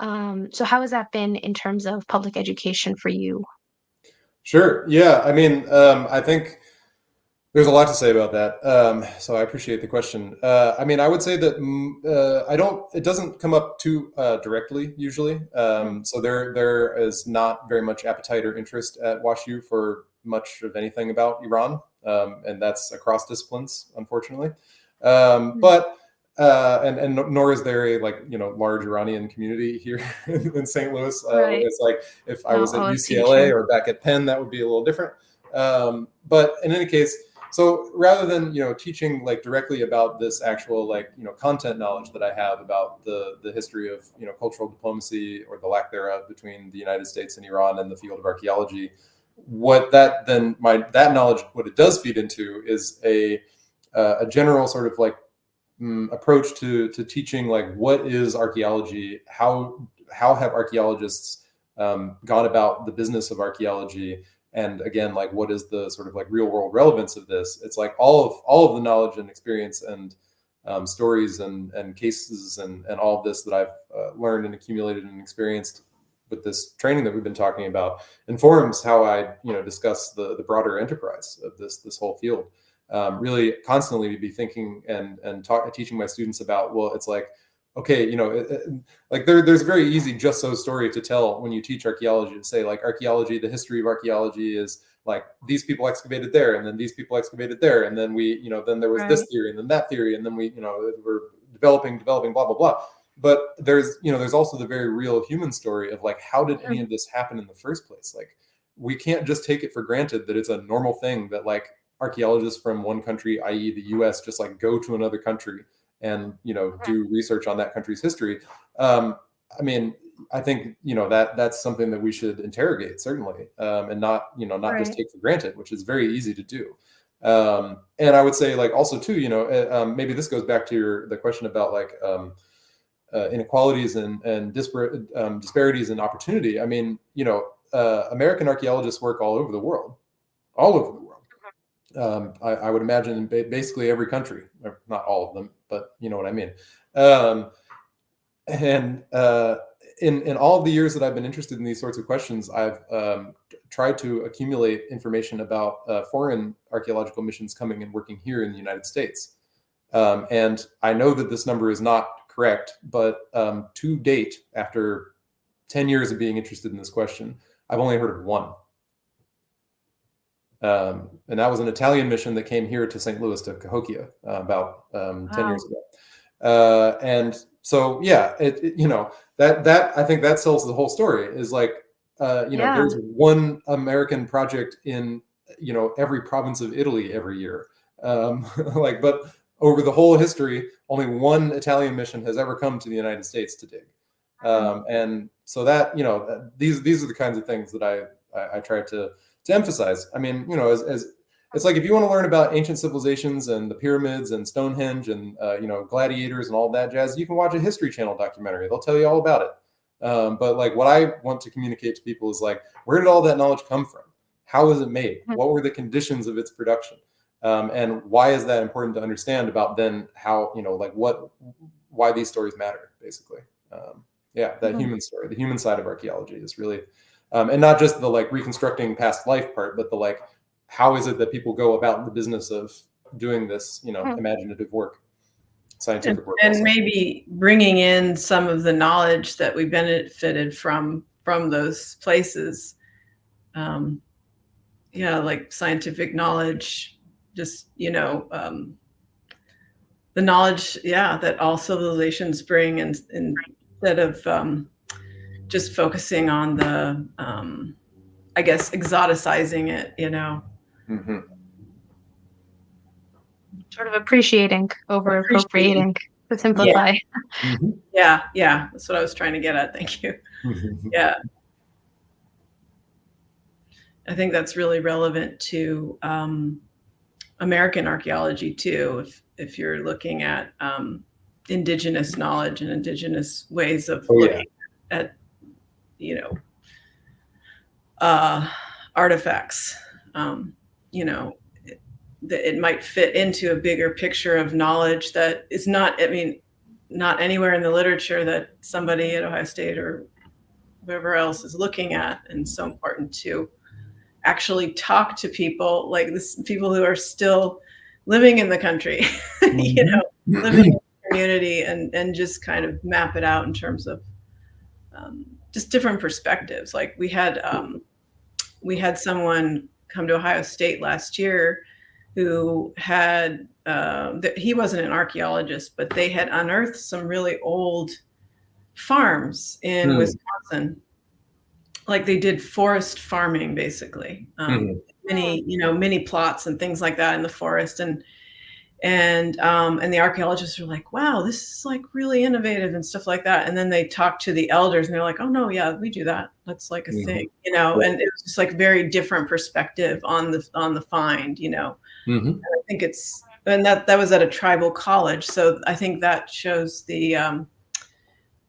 So how has that been in terms of public education for you? Sure. Yeah. I mean, I think there's a lot to say about that. So I appreciate the question. I mean, I would say that I don't. It doesn't come up too directly usually. Mhm. So there is not very much appetite or interest at WashU for much of anything about Iran, and that's across disciplines, unfortunately. Mhm. But and nor is there a, like, large Iranian community here in St. Louis. Right. It's like if I No, was at OSP UCLA too. or back at Penn, that would be a little different. But in any case, so rather than teaching like directly about this actual, like, content knowledge that I have about the history of cultural diplomacy, or the lack thereof, between the United States and Iran in the field of archaeology, what that then that knowledge, what it does feed into, is a general sort of like approach to teaching, like, what is archaeology, how have archaeologists gone about the business of archaeology, and again, like, what is the sort of like real world relevance of this. It's like all of the knowledge and experience and stories and cases and all of this that I've learned and accumulated and experienced with this training that we've been talking about informs how I discuss the broader enterprise of this whole field. Really constantly be thinking and teaching my students about, well, it's like, okay, like there's a very easy just so story to tell when you teach archaeology, to say, like, archaeology, the history of archaeology is like, these people excavated there, and then these people excavated there, and then then there was this Right. theory, and then that theory, and then we're developing, blah blah blah. But there's also the very real human story of, like, how did any Mhm. of this happen in the first place? Like, we can't just take it for granted that it's a normal thing that, like, archaeologists from one country, i.e. the US, just like go to another country and Mhm. do research on that country's history. um, I mean, I think that's something that we should interrogate, certainly, and not just Right. take for granted, which is very easy to do. And I would say, like, also too, maybe this goes back to the question about, like, inequalities and disparities in opportunity. I mean, American archaeologists work all over the world, all over the world. I would imagine in basically every country, or not all of them, but you know what I mean. Um, and in all of the years that I've been interested in these sorts of questions, I've tried to accumulate information about foreign archaeological missions coming and working here in the United States. And I know that this number is not correct, but to date, after 10 years of being interested in this question, I've only heard of one. And that was an Italian mission that came here to St. Louis, to Cahokia, about 10 years Wow. ago. And so, yeah, that I think that tells the whole story. Is like, Yeah. there's one American project in every province of Italy every year. Like, but over the whole history, only one Italian mission has ever come to the United States to dig. Mhm. And so that these are the kinds of things that I try to emphasize. I mean, as it's like, if you want to learn about ancient civilizations and the pyramids and Stonehenge and gladiators and all that jazz, you can watch a History Channel documentary. They'll tell you all about it. But like, what I want to communicate to people is, like, where did all that knowledge come from? How was it made? Mhm. What were the conditions of its production? And why is that important to understand about then how like why these stories matter, basically. Yeah, that Mhm. human story, the human side of archaeology is really, and not just the, like, reconstructing past life part, but the, like, how is it that people go about the business of doing this, Mhm. imaginative work, And, scientific work and also. maybe bringing in some of the knowledge that we benefited from those places. Um, yeah, like scientific knowledge, just, the knowledge, that all civilizations bring, and instead of just focusing on the, I guess, exoticizing it, Mm-hmm. Sort of appreciating over appropriating, to simplify. Mm-hmm. Yeah, that's what I was trying to get at. Thank you. Mm-hmm. Yeah. I think that's really relevant to American archaeology too. If you're looking at indigenous knowledge and indigenous ways of looking at, artifacts, it might fit into a bigger picture of knowledge that is not, not anywhere in the literature that somebody at Ohio State or whoever else is looking at. And so important to actually talk to people like this, people who are still living in the country, living in the community, and just kind of map it out in terms of just different perspectives. Like we had someone come to Ohio State last year who had, he wasn't an archaeologist, but they had unearthed some really old farms in Wisconsin. Like they did forest farming, basically, mini plots and things like that in the forest, and the archaeologists were like, "Wow, this is like really innovative," and stuff like that. And then they talked to the elders, and they're like, "Oh no, yeah, we do that. That's like a thing," And it was just like very different perspective on the find, Mm-hmm. And I think that was at a tribal college, so I think that shows the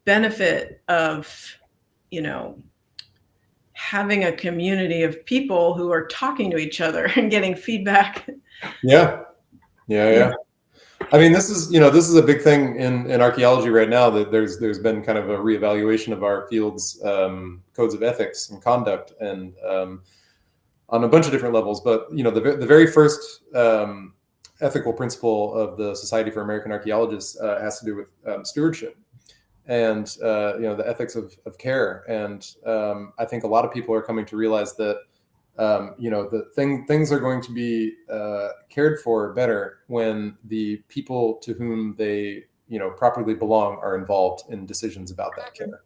benefit of, having a community of people who are talking to each other and getting feedback. Yeah. I mean, this is a big thing in archaeology right now, that there's been kind of a reevaluation of our field's codes of ethics and conduct, and on a bunch of different levels. But the very first ethical principle of the Society for American Archaeologists has to do with stewardship, and the ethics of care. And I think a lot of people are coming to realize that things are going to be cared for better when the people to whom they properly belong are involved in decisions about that care.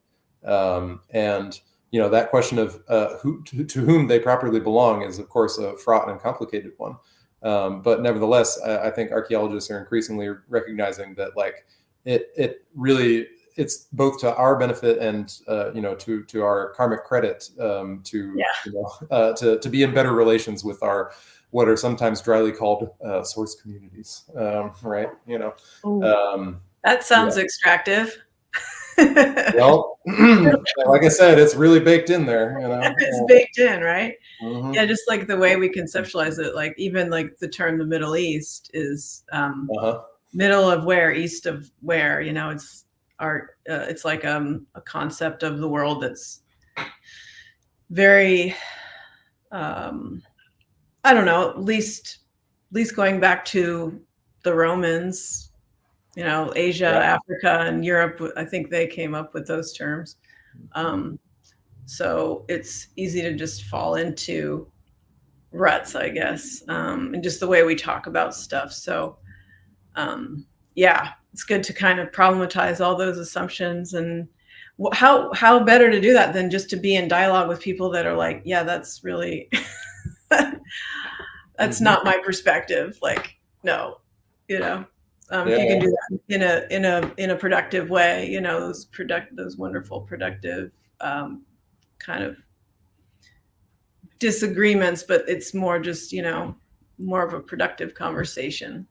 And that question of to whom they properly belong is, of course, a fraught and complicated one. But nevertheless, I think archaeologists are increasingly recognizing that, like, it really, it's both to our benefit and to our karmic credit to be in better relations with our, what are sometimes dryly called source communities, right? That sounds extractive. Well, like I said, it's really baked in there. It's baked in, right? Mm-hmm. Yeah, just like the way we conceptualize it, like even like the term the Middle East is middle of where, east of where. It's it's like a concept of the world that's very I don't know, at least going back to the Romans, Asia, Africa, and Europe. I think they came up with those terms. So it's easy to just fall into ruts, I guess, and just the way we talk about stuff. So it's good to kind of problematize all those assumptions. And how better to do that than just to be in dialogue with people that are like, yeah, that's really that's not my perspective. Like, no, if you can do that in a productive way, those wonderful productive kind of disagreements, but it's more just more of a productive conversation.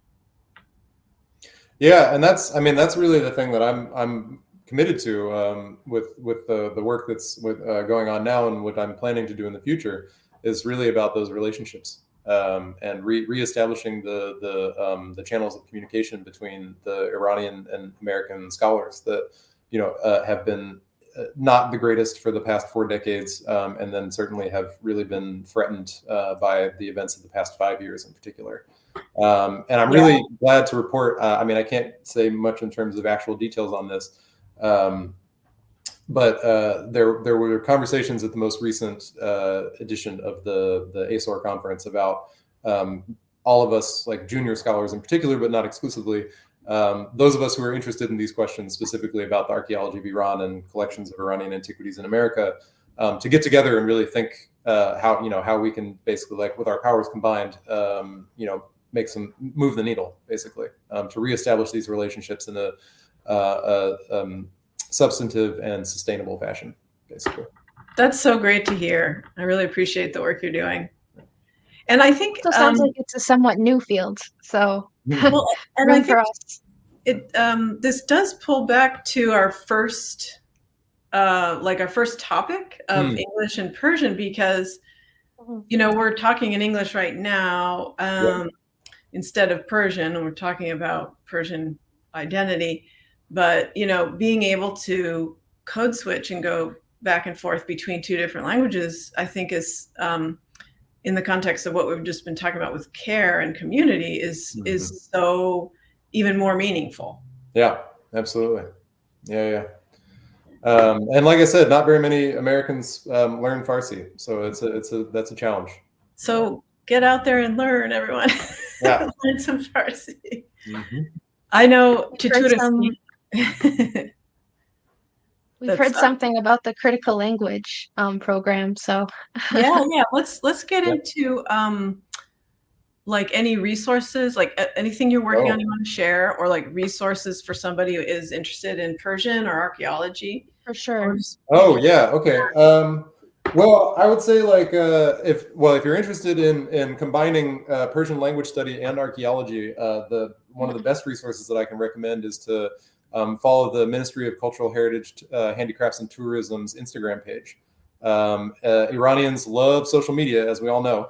Yeah, and that's really the thing that I'm committed to with the work that's going on now, and what I'm planning to do in the future is really about those relationships, and reestablishing the channels of communication between the Iranian and American scholars that have been not the greatest for the past 4 decades, and then certainly have really been threatened by the events of the past 5 years in particular. And I'm really glad to report, I can't say much in terms of actual details on this, but there were conversations at the most recent edition of the ASOR conference about all of us, like junior scholars in particular, but not exclusively, those of us who are interested in these questions, specifically about the archaeology of Iran and collections of Iranian antiquities in America, to get together and really think how we can basically, like with our powers combined, move the needle, basically, to reestablish these relationships in a substantive and sustainable fashion, basically. That's so great to hear. I really appreciate the work you're doing. And I think It also sounds like it's a somewhat new field, so well, and room I think for us. This does pull back to our first topic of English and Persian, because we're talking in English right now instead of Persian, and we're talking about Persian identity. But being able to code switch and go back and forth between two different languages, I think is in the context of what we've just been talking about with care and community is so even more meaningful. Yeah, absolutely. Yeah. And like I said, not very many Americans learn Farsi, so that's a challenge. So get out there and learn, everyone. Yeah. Learn some Farsi. I know We've heard something about the critical language program, so yeah. Let's get into like any resources, like anything you're working on you want to share, or like resources for somebody who is interested in Persian or archaeology. For sure. Oh yeah, okay. Well, I would say like if you're interested in combining Persian language study and archaeology, one of the best resources that I can recommend is to follow the Ministry of Cultural Heritage, Handicrafts and Tourism's Instagram page. Iranians love social media, as we all know.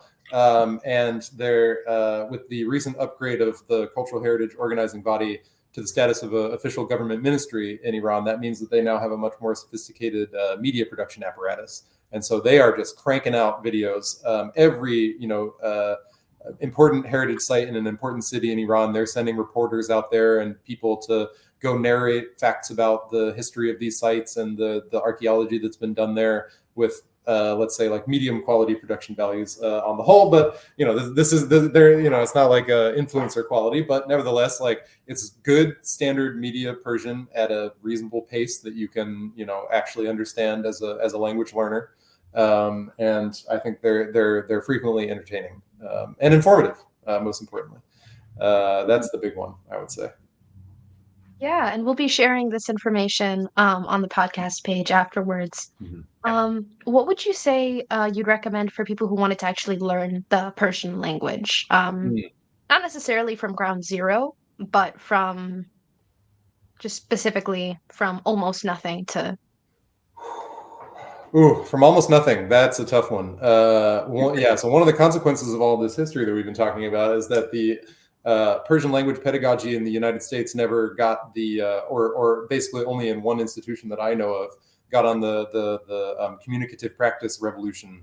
And they're with the recent upgrade of the cultural heritage organizing body to the status of an official government ministry in Iran, that means that they now have a much more sophisticated media production apparatus. And so they are just cranking out videos. Every important heritage site in an important city in Iran, they're sending reporters out there and people to go narrate facts about the history of these sites and the archaeology that's been done there with let's say like medium quality production values on the whole, but this is it's not like influencer quality, but nevertheless, like it's good standard media Persian at a reasonable pace that you can actually understand as a language learner, and I think they're frequently entertaining and informative, most importantly. That's the big one, I would say. Yeah, and we'll be sharing this information on the podcast page afterwards. What would you say you'd recommend for people who wanted to actually learn the Persian language? Not necessarily from ground zero, but from just specifically from almost nothing to... Ooh, from almost nothing. That's a tough one. So one of the consequences of all this history that we've been talking about is that the Persian language pedagogy in the United States never got or basically only in one institution that I know of, got on the communicative practice revolution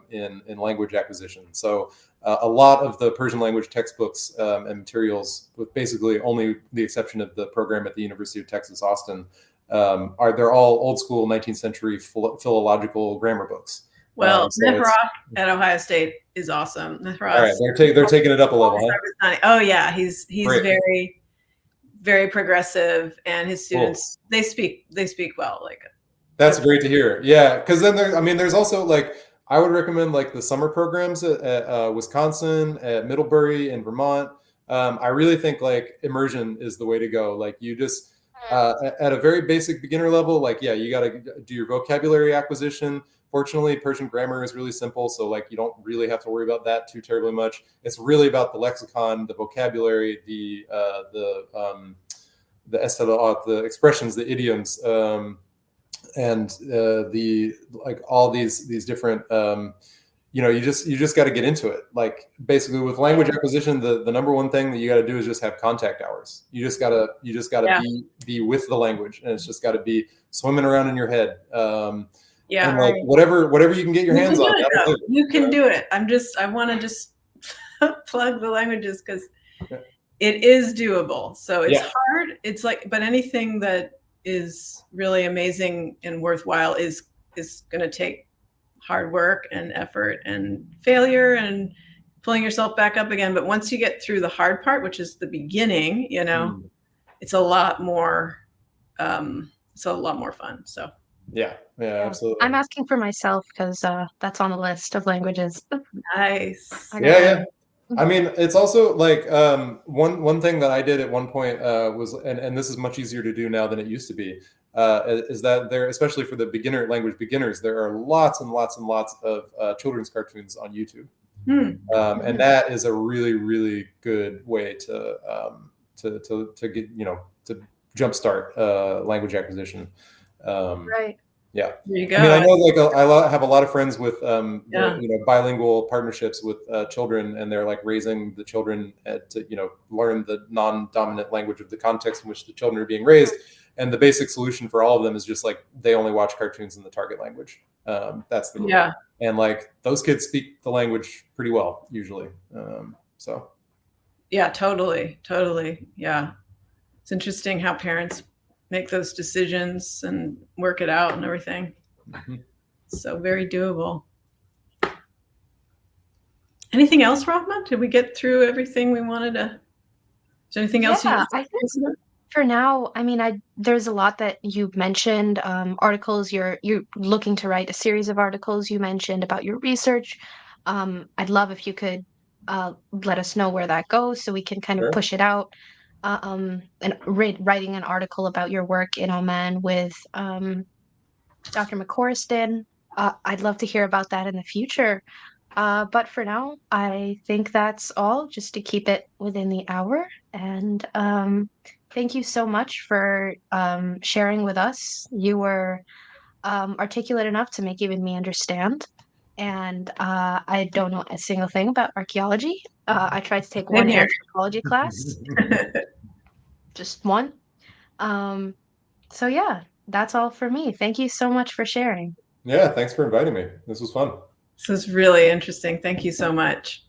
in language acquisition. So a lot of the Persian language textbooks and materials, with basically only the exception of the program at the University of Texas, Austin, they're all old school 19th century philological grammar books. Well, Nehra at Ohio State is awesome. Nehra. All right, they're taking it up a level, huh? Oh yeah, he's very, very progressive, and his students they speak well. Like that's great to hear. Yeah, because then there's also like I would recommend like the summer programs at Wisconsin, at Middlebury, in Vermont. I really think like immersion is the way to go. Like you just at a very basic beginner level, like you got to do your vocabulary acquisition. Fortunately, Persian grammar is really simple, so like you don't really have to worry about that too terribly much. It's really about the lexicon, the vocabulary, the estalat, the expressions, the idioms, and the like all these different. You just got to get into it. Like basically with language acquisition, the number one thing that you got to do is just have contact hours. You just gotta be with the language, and it's just got to be swimming around in your head. And like whatever you can get your hands on. You can do it. I want to just plug the languages because it is doable. So it's hard. It's like, but anything that is really amazing and worthwhile is going to take hard work and effort and failure and pulling yourself back up again. But once you get through the hard part, which is the beginning, you know, it's a lot more fun. So yeah, absolutely. I'm asking for myself because that's on the list of languages. nice. Yeah. I mean, it's also like one thing that I did at one point was, and this is much easier to do now than it used to be, is that there, especially for the language beginners, there are lots and lots and lots of children's cartoons on YouTube, and that is a really, really good way to get, you know, to jumpstart language acquisition. Right. Yeah. There you go. I mean, I know like I have a lot of friends with you know, bilingual partnerships with children, and they're like raising the children to, you know, learn the non-dominant language of the context in which the children are being raised. And the basic solution for all of them is just like they only watch cartoons in the target language. That's the rule. And like those kids speak the language pretty well usually. So yeah, totally. Yeah, it's interesting how parents make those decisions and work it out and everything. So very doable. Anything else, Rahma? Did we get through everything we wanted to? Is there anything else? I think for now, I mean, there's a lot that you mentioned. Articles, you're looking to write a series of articles. You mentioned about your research. I'd love if you could let us know where that goes so we can kind of push it out. And writing an article about your work in Oman with Dr. McCorriston. I'd love to hear about that in the future. But for now, I think that's all, just to keep it within the hour. And thank you so much for sharing with us. You were articulate enough to make even me understand. And I don't know a single thing about archaeology. I tried to take one anthropology class, just one. So yeah, that's all for me. Thank you so much for sharing. Yeah, thanks for inviting me. This was fun. This was really interesting. Thank you so much.